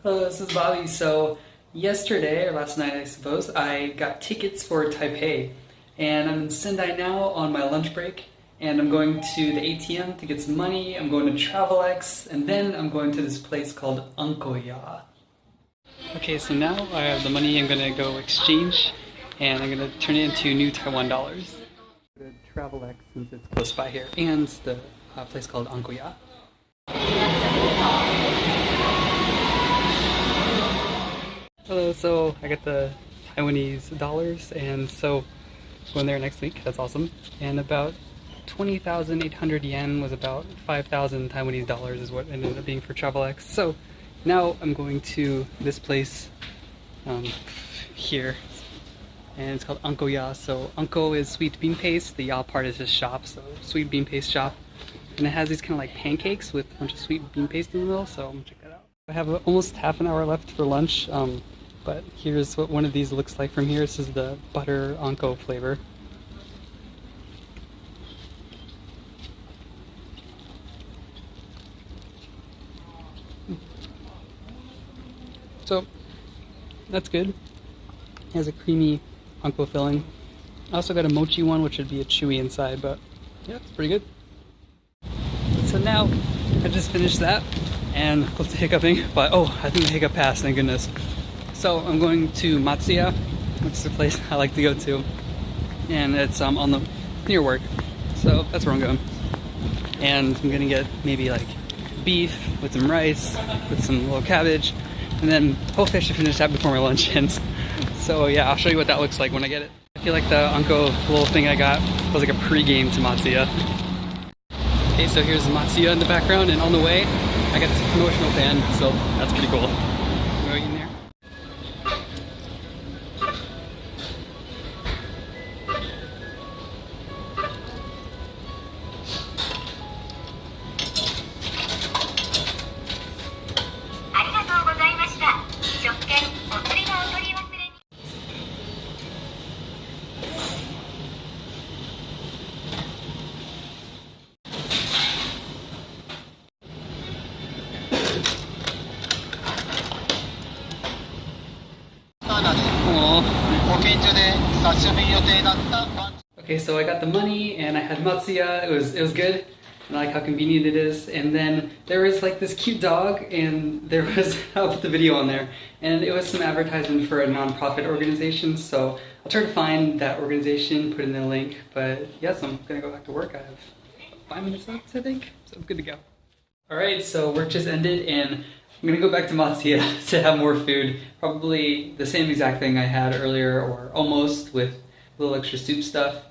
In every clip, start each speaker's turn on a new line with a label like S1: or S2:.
S1: Hello, this is Bobby. So yesterday, or last night I suppose, I got tickets for Taipei. And I'm in Sendai now on my lunch break. And I'm going to the ATM to get some money. I'm going to TravelX. And then I'm going to this place called Ankoya. Okay, so now I have the money. I'm going to go exchange. And I'm going to turn it into new Taiwan dollars. Go to TravelX since it's close by here. And the place called Ankoya. Hello, so I got the Taiwanese dollars, and so going there next week. That's awesome. And about 20,800 yen was about 5,000 Taiwanese dollars is what it ended up being for TravelX. So now I'm going to this place here, and it's called Ankoya. So Anko is sweet bean paste. The ya part is just shop, so sweet bean paste shop. And it has these kind of like pancakes with a bunch of sweet bean paste in the middle, so I'm gonna check that out. I have almost half an hour left for lunch, but here's what one of these looks like from here. This is the butter Anko flavor. So that's good. It has a creamy Anko filling. I also got a mochi one, which would be a chewy inside, but yeah, it's pretty good. So now I just finished that and close to hiccuping, but oh, I think the hiccup passed, thank goodness. So I'm going to Matsuya, which is a place I like to go to, and it's on the near work, so that's where I'm going. And I'm gonna get maybe like beef with some rice, with some little cabbage, and then hopefully I should finish that before my lunch ends. So yeah, I'll show you what that looks like when I get it. I feel like the Anko little thing I got was like a pre-game to Matsuya. Okay, so here's Matsuya in the background, and on the way, I got this promotional fan, so that's pretty cool. Going in there. Okay, so I got the money and I had Matsuya. It was good. And I like how convenient it is. And then there was like this cute dog, and there was, I'll put the video on there, and it was some advertisement for a non-profit organization. So I'll try to find that organization, put in the link. But yes, I'm gonna go back to work. I have 5 minutes left, I think, so I'm good to go. All right, so work just ended, and I'm gonna go back to Matsuya to have more food. Probably the same exact thing I had earlier, or almost, with a little extra soup stuff.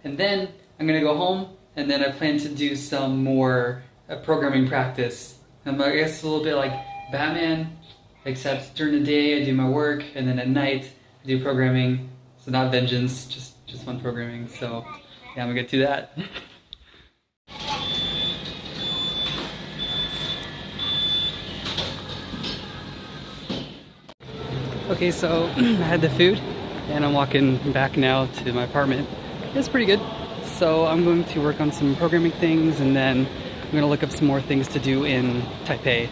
S1: And then I'm gonna go home, and then I plan to do some more programming practice. I guess a little bit like Batman, except during the day I do my work, and then at night I do programming. So not vengeance, just fun programming. So yeah, I'm gonna get to that. Okay, so I had the food, and I'm walking back now to my apartment. It's pretty good. So I'm going to work on some programming things, and then I'm going to look up some more things to do in Taipei.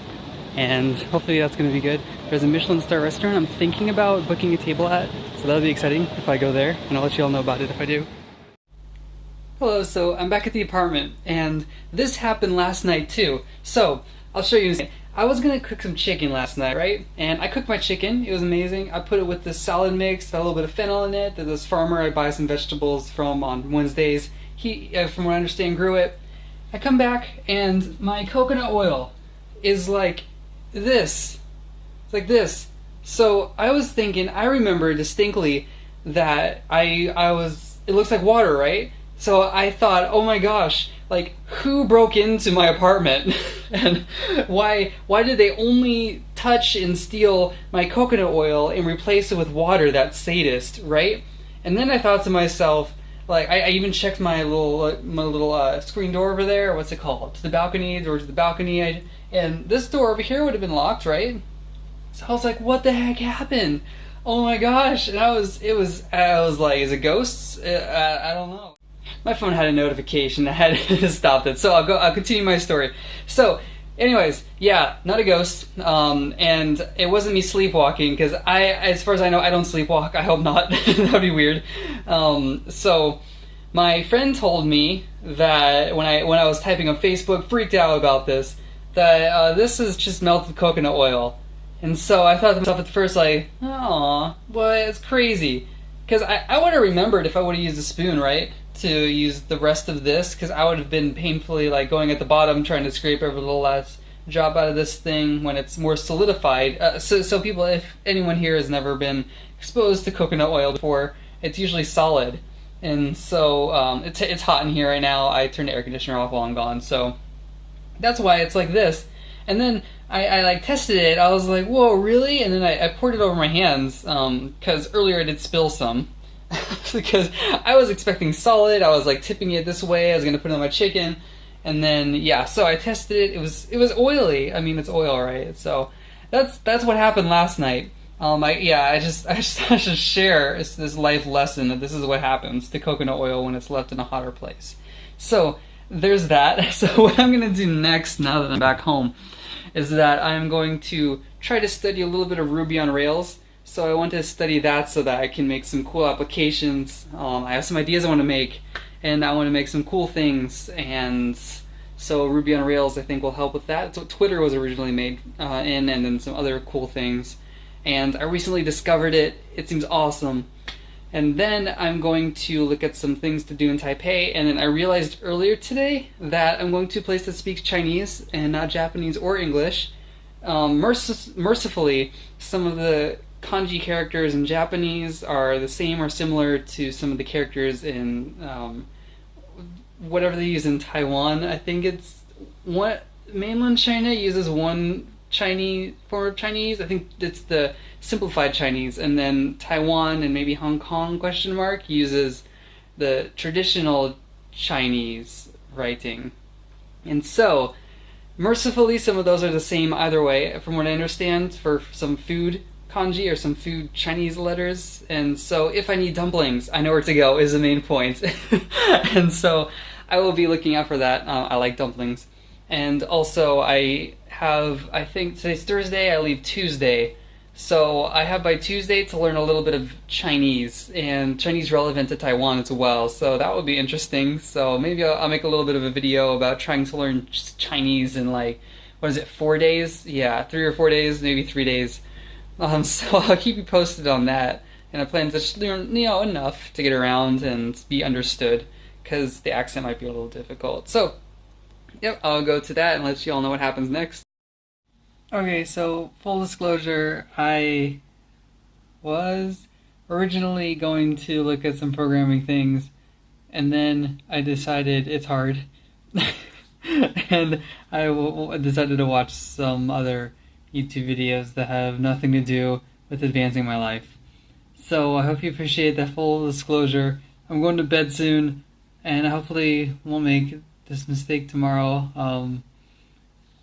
S1: And hopefully that's going to be good. There's a Michelin star restaurant I'm thinking about booking a table at, so that'll be exciting if I go there, and I'll let you all know about it if I do. Hello, so I'm back at the apartment, and this happened last night too. So I'll show you. I was gonna cook some chicken last night, right? And I cooked my chicken. It was amazing. I put it with this salad mix, a little bit of fennel in it. There's this farmer I buy some vegetables from on Wednesdays. He, from what I understand, grew it. I come back and my coconut oil is like this. It's like this. So I was thinking, I remember distinctly that it looks like water, right? So I thought, oh my gosh, like, who broke into my apartment? And why did they only touch and steal my coconut oil and replace it with water? That sadist, right? And then I thought to myself, like, I even checked my little screen door over there. What's it called? To the balcony, door to the balcony. And this door over here would have been locked, right? So I was like, what the heck happened? Oh my gosh! And I was like, is it ghosts? I don't know. My phone had a notification. I had to stop it. So I'll continue my story. So Anyways, yeah, not a ghost. And it wasn't me sleepwalking because as far as I know, I don't sleepwalk. I hope not. That'd be weird. So my friend told me that when I was typing on Facebook, freaked out about this, that this is just melted coconut oil. And so I thought to myself at first, like, oh, well, it's crazy. Because I would have remembered if I would have used a spoon, right? To use the rest of this, because I would have been painfully like going at the bottom trying to scrape every little last drop out of this thing when it's more solidified. So people, if anyone here has never been exposed to coconut oil before, it's usually solid. And so it's hot in here right now. I turned the air conditioner off while I'm gone, so that's why it's like this. And then I like tested it. I was like, whoa, really? And then I poured it over my hands because earlier I did spill some. Because I was expecting solid. I was like tipping it this way. I was gonna put it on my chicken, and then yeah. So I tested it. It was oily. I mean, it's oil, right? So that's what happened last night. I should share this life lesson that this is what happens to coconut oil when it's left in a hotter place. So there's that. So what I'm gonna do next, now that I'm back home, is that I'm going to try to study a little bit of Ruby on Rails. So I want to study that so that I can make some cool applications. I have some ideas I want to make, and I want to make some cool things. And so Ruby on Rails, I think, will help with that. It's what Twitter was originally made in, and then some other cool things. And I recently discovered it. It seems awesome. And then I'm going to look at some things to do in Taipei. And then I realized earlier today that I'm going to a place that speaks Chinese and not Japanese or English. Mercifully, some of the kanji characters in Japanese are the same or similar to some of the characters in whatever they use in Taiwan. I think it's what mainland China uses one Chinese form of Chinese. I think it's the simplified Chinese, and then Taiwan and maybe Hong Kong uses the traditional Chinese writing. And so mercifully, some of those are the same either way, from what I understand, for some food kanji or some food Chinese letters. And so if I need dumplings, I know where to go is the main point. And so I will be looking out for that. I like dumplings. And also I think today's Thursday, I leave Tuesday. So I have by Tuesday to learn a little bit of Chinese, and Chinese relevant to Taiwan as well. So that would be interesting. So maybe I'll make a little bit of a video about trying to learn Chinese in 4 days? Yeah, 3 or 4 days, maybe 3 days. So I'll keep you posted on that, and I plan to just learn, enough to get around and be understood, because the accent might be a little difficult. So, yep, I'll go to that and let you all know what happens next. Okay, so full disclosure, I was originally going to look at some programming things, and then I decided it's hard, and I decided to watch some other YouTube videos that have nothing to do with advancing my life. So I hope you appreciate that full disclosure. I'm going to bed soon, and hopefully won't make this mistake tomorrow.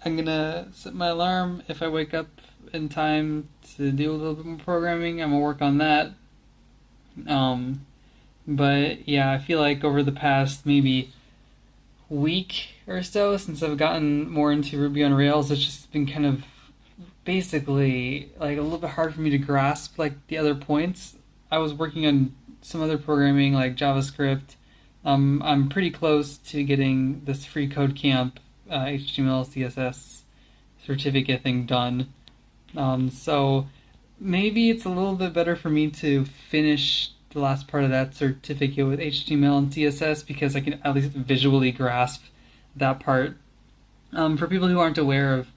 S1: I'm gonna set my alarm if I wake up in time to do a little bit more programming. I'm gonna work on that. But yeah, I feel like over the past maybe week or so, since I've gotten more into Ruby on Rails, it's just been kind of basically like a little bit hard for me to grasp like the other points. I was working on some other programming like JavaScript. I'm pretty close to getting this free code camp HTML CSS certificate thing done. So maybe it's a little bit better for me to finish the last part of that certificate with HTML and CSS, because I can at least visually grasp that part. For people who aren't aware of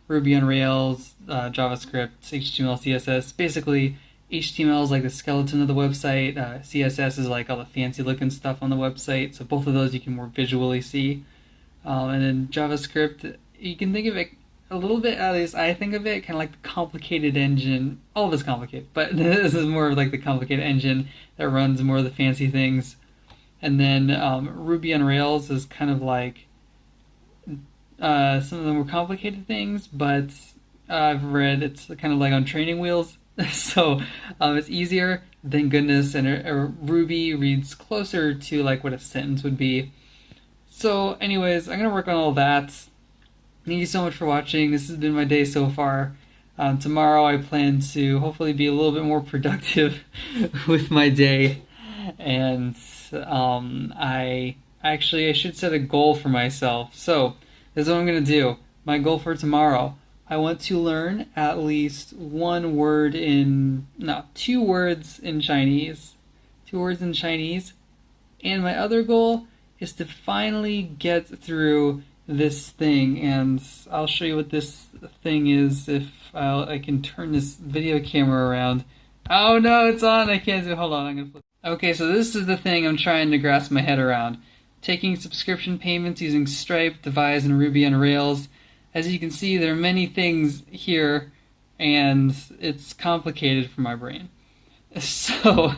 S1: Ruby on Rails, JavaScript, HTML, CSS, basically HTML is like the skeleton of the website, CSS is like all the fancy looking stuff on the website, so both of those you can more visually see. And then JavaScript, you can think of it a little bit, at least I think of it, kind of like the complicated engine. All of it's complicated, but this is more of like the complicated engine that runs more of the fancy things. And then Ruby on Rails is kind of like some of the more complicated things, but I've read it's kind of like on training wheels. So it's easier, thank goodness, and Ruby reads closer to like what a sentence would be. So anyways, I'm going to work on all that, Thank you so much for watching. This has been my day so far. Tomorrow I plan to hopefully be a little bit more productive with my day. And I should set a goal for myself. So this is what I'm going to do. My goal for tomorrow. I want to learn at least two words in Chinese. 2 words in Chinese. And my other goal is to finally get through this thing, and I'll show you what this thing is if I can turn this video camera around. Oh no, it's on! I can't do it. Hold on, I'm gonna flip. Okay, so this is the thing I'm trying to grasp my head around. Taking subscription payments using Stripe, Devise, and Ruby on Rails. As you can see, there are many things here, and it's complicated for my brain. So,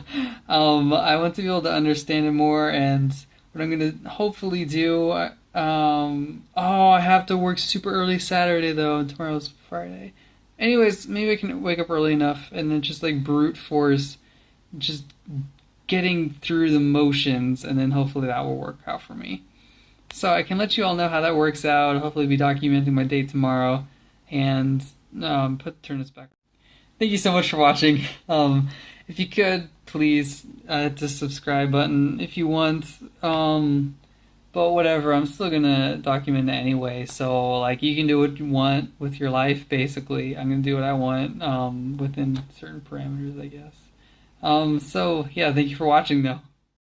S1: I want to be able to understand it more, and what I'm going to hopefully do, I have to work super early Saturday though, and tomorrow's Friday. Anyways, maybe I can wake up early enough and then just like brute force just getting through the motions, and then hopefully that will work out for me. So I can let you all know how that works out. I'll hopefully be documenting my day tomorrow, and turn this back. Thank you so much for watching. If you could, please hit the subscribe button if you want. But whatever, I'm still gonna document it anyway. So like, you can do what you want with your life. Basically, I'm gonna do what I want within certain parameters, I guess. So yeah, thank you for watching though.